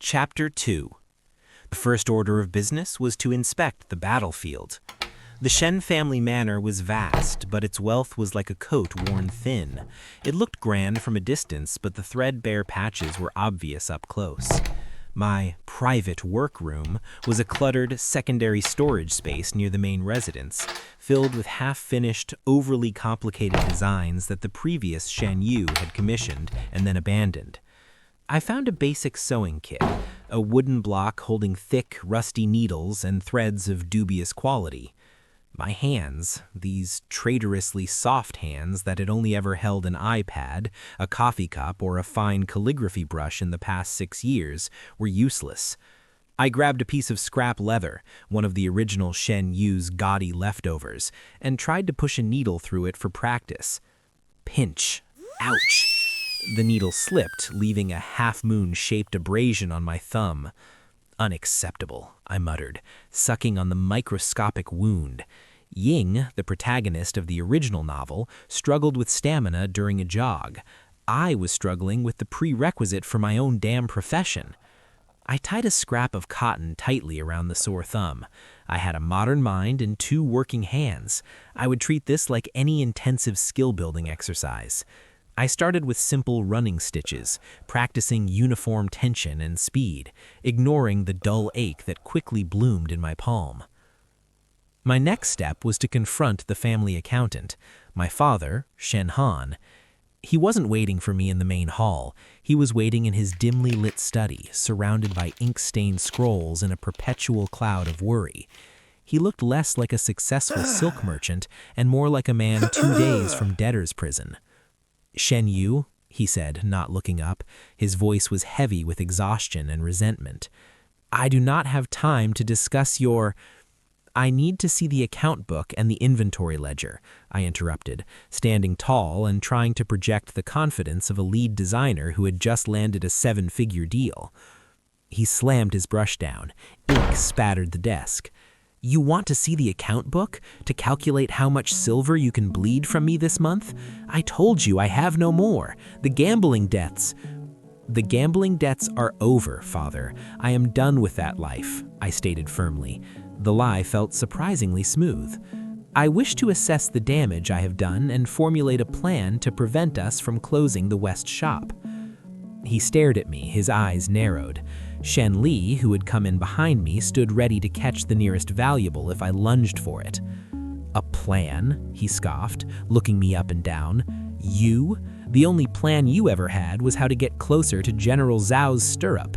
Chapter 2. The first order of business was to inspect the battlefield. The Shen family manor was vast, but its wealth was like a coat worn thin. It looked grand from a distance, but the threadbare patches were obvious up close. My private workroom was a cluttered secondary storage space near the main residence, filled with half-finished, overly complicated designs that the previous Shen Yu had commissioned and then abandoned. I found a basic sewing kit, a wooden block holding thick, rusty needles and threads of dubious quality. My hands, these traitorously soft hands that had only ever held an iPad, a coffee cup, or a fine calligraphy brush in the past 6 years, were useless. I grabbed a piece of scrap leather, one of the original Shen Yu's Gaudy leftovers, and tried to push a needle through it for practice. Pinch. Ouch. The needle slipped, leaving a half-moon-shaped abrasion on my thumb. Unacceptable, I muttered, sucking on the microscopic wound. Ying, the protagonist of the original novel, struggled with stamina during a jog. I was struggling with the prerequisite for my own damn profession. I tied a scrap of cotton tightly around the sore thumb. I had a modern mind and 2 working hands. I would treat this like any intensive skill-building exercise. I started with simple running stitches, practicing uniform tension and speed, ignoring the dull ache that quickly bloomed in my palm. My next step was to confront the family accountant, my father, Shen Han. He wasn't waiting for me in the main hall. He was waiting in his dimly lit study, surrounded by ink-stained scrolls in a perpetual cloud of worry. He looked less like a successful silk merchant and more like a man 2 days from debtor's prison. "Shen Yu," he said, not looking up. His voice was heavy with exhaustion and resentment. "I do not have time to discuss your—" "I need to see the account book and the inventory ledger," I interrupted, standing tall and trying to project the confidence of a lead designer who had just landed a 7-figure deal. He slammed his brush down. Ink spattered the desk. "You want to see the account book? To calculate how much silver you can bleed from me this month? I told you I have no more. The gambling debts—" "The gambling debts are over, Father. I am done with that life," I stated firmly. The lie felt surprisingly smooth. "I wish to assess the damage I have done and formulate a plan to prevent us from closing the West shop." He stared at me, his eyes narrowed. Shen Li, who had come in behind me, stood ready to catch the nearest valuable if I lunged for it. "A plan?" he scoffed, looking me up and down. "You? The only plan you ever had was how to get closer to General Zhao's stirrup."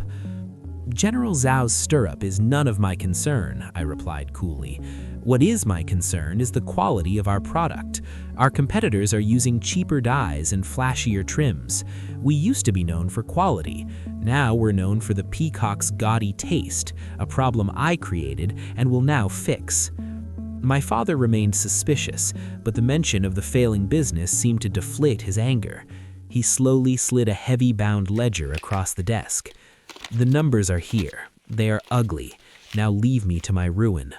"General Zhao's stirrup is none of my concern," I replied coolly. "What is my concern is the quality of our product. Our competitors are using cheaper dyes and flashier trims. We used to be known for quality. Now we're known for the Peacock's gaudy taste, a problem I created and will now fix." My father remained suspicious, but the mention of the failing business seemed to deflate his anger. He slowly slid a heavy-bound ledger across the desk. "The numbers are here. They are ugly. Now leave me to my ruin."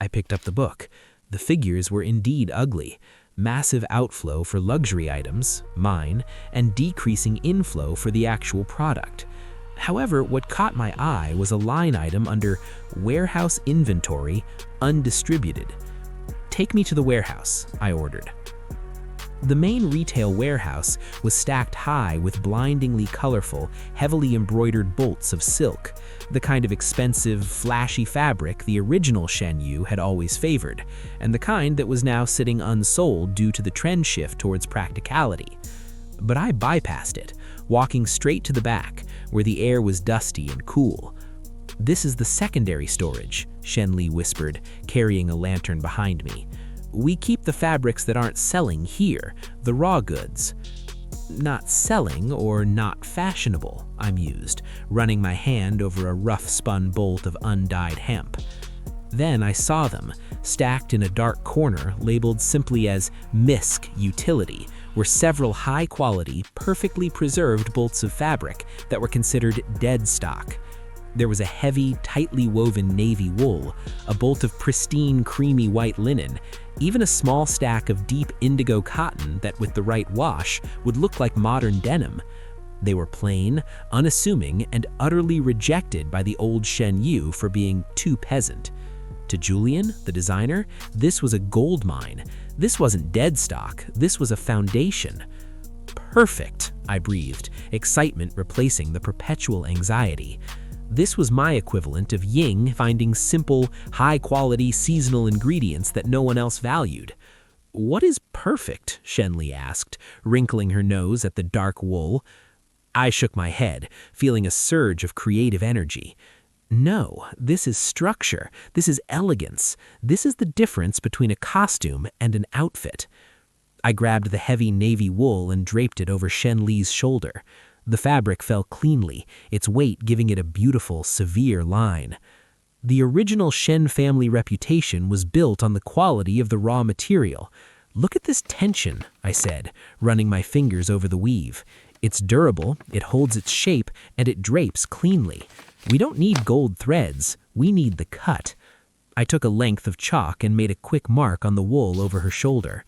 I picked up the book. The figures were indeed ugly. Massive outflow for luxury items, mine, and decreasing inflow for the actual product. However, what caught my eye was a line item under Warehouse Inventory, Undistributed. "Take me to the warehouse," I ordered. The main retail warehouse was stacked high with blindingly colorful, heavily embroidered bolts of silk, the kind of expensive, flashy fabric the original Shen Yu had always favored, and the kind that was now sitting unsold due to the trend shift towards practicality. But I bypassed it, walking straight to the back, where the air was dusty and cool. "This is the secondary storage," Shen Li whispered, carrying a lantern behind me. "We keep the fabrics that aren't selling here, the raw goods." "Not selling or not fashionable," I mused, running my hand over a rough-spun bolt of undyed hemp. Then I saw them, stacked in a dark corner labeled simply as MISC Utility, were several high-quality, perfectly preserved bolts of fabric that were considered dead stock. There was a heavy, tightly woven navy wool, a bolt of pristine, creamy white linen, even a small stack of deep indigo cotton that, with the right wash, would look like modern denim. They were plain, unassuming, and utterly rejected by the old Shen Yu for being too peasant. To Julian, the designer, this was a gold mine. This wasn't dead stock, this was a foundation. Perfect, I breathed, excitement replacing the perpetual anxiety. This was my equivalent of Ying finding simple, high-quality seasonal ingredients that no one else valued. "What is perfect?" Shen Li asked, wrinkling her nose at the dark wool. I shook my head, feeling a surge of creative energy. No, this is structure, this is elegance, this is the difference between a costume and an outfit. I grabbed the heavy navy wool and draped it over Shen Li's shoulder. The fabric fell cleanly, its weight giving it a beautiful, severe line. The original Shen family reputation was built on the quality of the raw material. "Look at this tension," I said, running my fingers over the weave. "It's durable, it holds its shape, and it drapes cleanly. We don't need gold threads, we need the cut." I took a length of chalk and made a quick mark on the wool over her shoulder.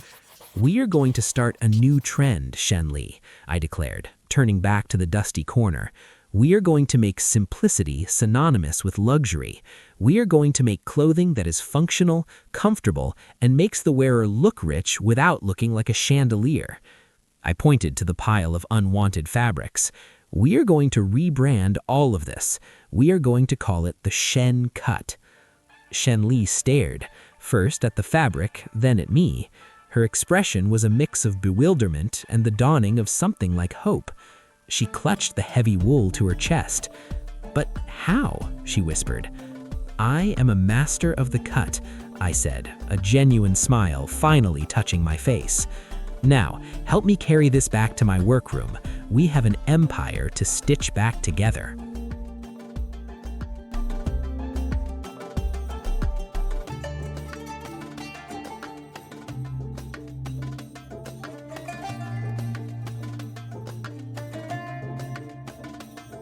"We are going to start a new trend, Shen Li," I declared, turning back to the dusty corner. "We are going to make simplicity synonymous with luxury. We are going to make clothing that is functional, comfortable, and makes the wearer look rich without looking like a chandelier." I pointed to the pile of unwanted fabrics. "We are going to rebrand all of this. We are going to call it the Shen Cut." Shen Li stared, first at the fabric, then at me. Her expression was a mix of bewilderment and the dawning of something like hope. She clutched the heavy wool to her chest. "But how?" she whispered. "I am a master of the cut," I said, a genuine smile finally touching my face. "Now, help me carry this back to my workroom. We have an empire to stitch back together."